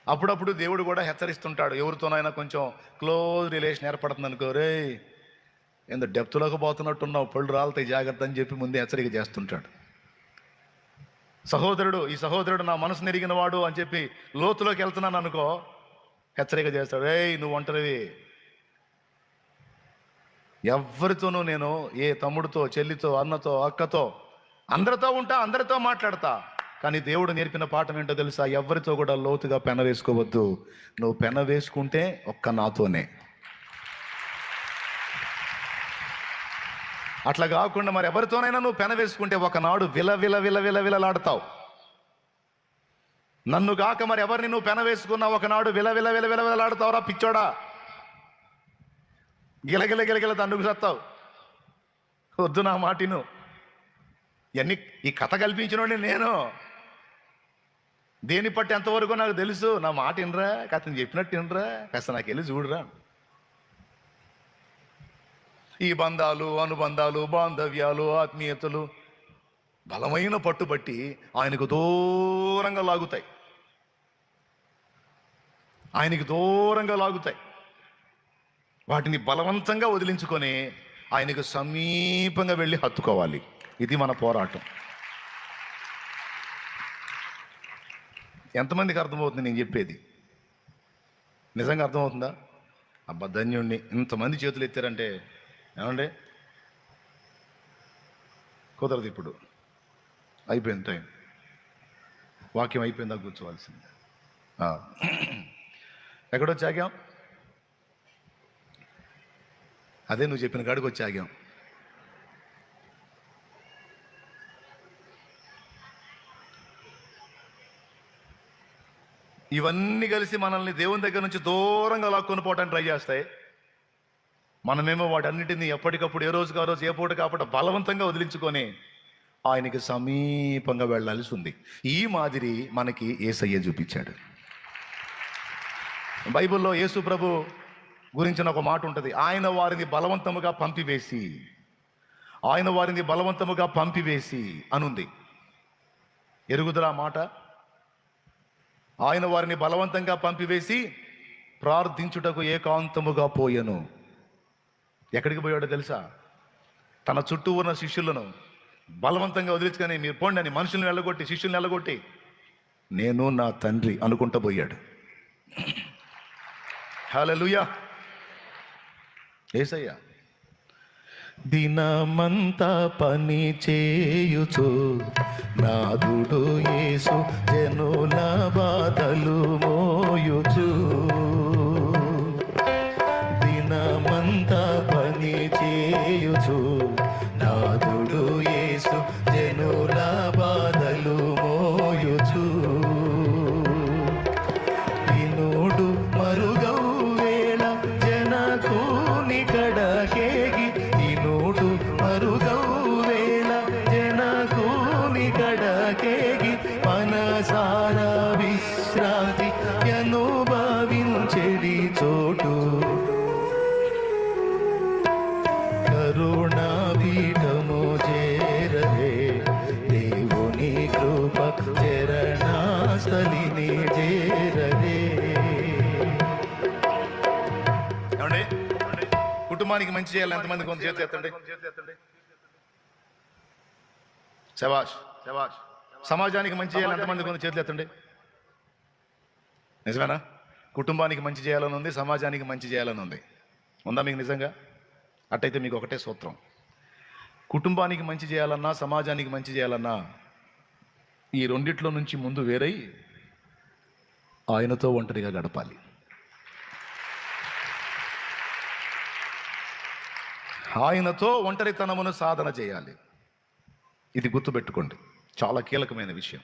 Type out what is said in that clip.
అప్పుడప్పుడు దేవుడు కూడా హెచ్చరిస్తుంటాడు. ఎవరితోనైనా కొంచెం క్లోజ్ రిలేషన్ ఏర్పడుతుంది అనుకో, రే ఎంత డెప్త్లోకి పోతున్నట్టున్నావు, పళ్ళు రాలుతాయి జాగ్రత్త అని చెప్పి ముందే హెచ్చరిక చేస్తుంటాడు. ఈ సహోదరుడు నా మనసు నెరిగిన వాడు అని చెప్పి లోతులోకి వెళ్తున్నాను అనుకో, హెచ్చరిక చేస్తాడు, నువ్వు ఒంటరివి, ఎవరితోనూ నేను ఏ తమ్ముడితో, చెల్లితో, అన్నతో, అక్కతో, అందరితో ఉంటా, అందరితో మాట్లాడతా. కానీ దేవుడు నేర్పిన పాఠం ఏంటో తెలుసా? ఎవరితో కూడా లోతుగా పెన వేసుకోవద్దు. నువ్వు పెన వేసుకుంటే ఒక్క నాతోనే. అట్లా కాకుండా మరి ఎవరితోనైనా నువ్వు పెన వేసుకుంటే ఒకనాడు విలవిలలాడతావు. నన్ను కాక మరి ఎవరిని నువ్వు పెన వేసుకున్నావు, ఒకనాడు విలవిలలాడతావురా పిచ్చోడా, గిలగిల తండ్రుకు సత్తావు. వద్దు నా మాటిను. ఇవన్నీ ఈ కథ కల్పించినోడిని నేను. దేని పట్టి ఎంతవరకు నాకు తెలుసు. నా మాట వినరా, కథను చెప్పినట్టు వినరా, కాస్త నాకు వెళ్ళి చూడరా. ఈ బంధాలు, అనుబంధాలు, బాంధవ్యాలు, ఆత్మీయతలు బలమైన పట్టుబట్టి ఆయనకు దూరంగా లాగుతాయి. వాటిని బలవంతంగా వదిలించుకొని ఆయనకు సమీపంగా వెళ్ళి హత్తుకోవాలి. ఇది మన పోరాటం. ఎంతమందికి అర్థమవుతుంది నేను చెప్పేది? నిజంగా అర్థమవుతుందా? అబ్బా ధన్యుణ్ణి, ఇంతమంది చేతులు ఎత్తారంటే. ఏమండి, కుదరదు, ఇప్పుడు అయిపోయింది టైం, వాక్యం అయిపోయిందా కూర్చోవాల్సింది. ఎక్కడొచ్చాగాం? అదే నువ్వు చెప్పిన కాడికి వచ్చాగాం. ఇవన్నీ కలిసి మనల్ని దేవుని దగ్గర నుంచి దూరంగా లాక్కొని పోవడానికి ట్రై చేస్తాయి. మనమేమో వాటన్నిటిని ఎప్పటికప్పుడు, ఏ రోజుకి ఆ రోజు, ఏ పూట కాపట బలవంతంగా వదిలించుకొని ఆయనకి సమీపంగా వెళ్ళాల్సి ఉంది. ఈ మాదిరి మనకి యేసయ్య చూపించాడు. బైబిల్లో యేసు ప్రభు గురించిన ఒక మాట ఉంటుంది. ఆయన వారిని బలవంతముగా పంపివేసి అనుంది. ఎరుగుదరా మాట? ఆయన వారిని బలవంతంగా పంపివేసి ప్రార్థించుటకు ఏకాంతముగా పోయెను. ఎక్కడికి పోయాడో తెలుసా? తన చుట్టూ ఉన్న శిష్యులను బలవంతంగా వదిలించుకొని మీరు పోండి అని మనుషుల్ని వెళ్ళగొట్టి, శిష్యుల్ని వెళ్ళగొట్టి, నేను నా తండ్రి అనుకుంటూ పోయాడు. హల్లెలూయా. యేసయ్య దినమంతా పని చేయుచు నాదుడు యేసు జనుల బాధలు మోయుచు. దినమంతా పని చేయుచు నాదుడు యేసు జనుల బాధలు మోయుచు. వినుడు మరుగౌ వేళ జనకుని కడకేగి, వినుడు మరుగౌ వేళ జనకుని కడకేగి, మనసార విశ్రాంతి అనుభవించెడి చోటు. కరుణాపీఠము చేరరే, దేవుని కృప చరణాస్థలిని చేరరే. ఏమండి, కుటుంబానికి మంచి చేయాలి ఎంతమంది? కొంత చేతి ఎత్తండి. శభాష్. సమాజానికి మంచి చేయాలి ఎంతమంది? కొంత చేతులు ఎత్తండి. నిజమేనా? కుటుంబానికి మంచి చేయాలని ఉంది, సమాజానికి మంచి చేయాలని ఉంది. ఉందా మీకు నిజంగా? అట్టయితే మీకు ఒకటే సూత్రం. కుటుంబానికి మంచి చేయాలన్నా, సమాజానికి మంచి చేయాలన్నా ఈ రెండిట్లో నుంచి ముందు వేరై ఆయనతో ఒంటరిగా గడపాలి. ఆయనతో ఒంటరితనమును సాధన చేయాలి. ఇది గుర్తుపెట్టుకోండి, చాలా కీలకమైన విషయం.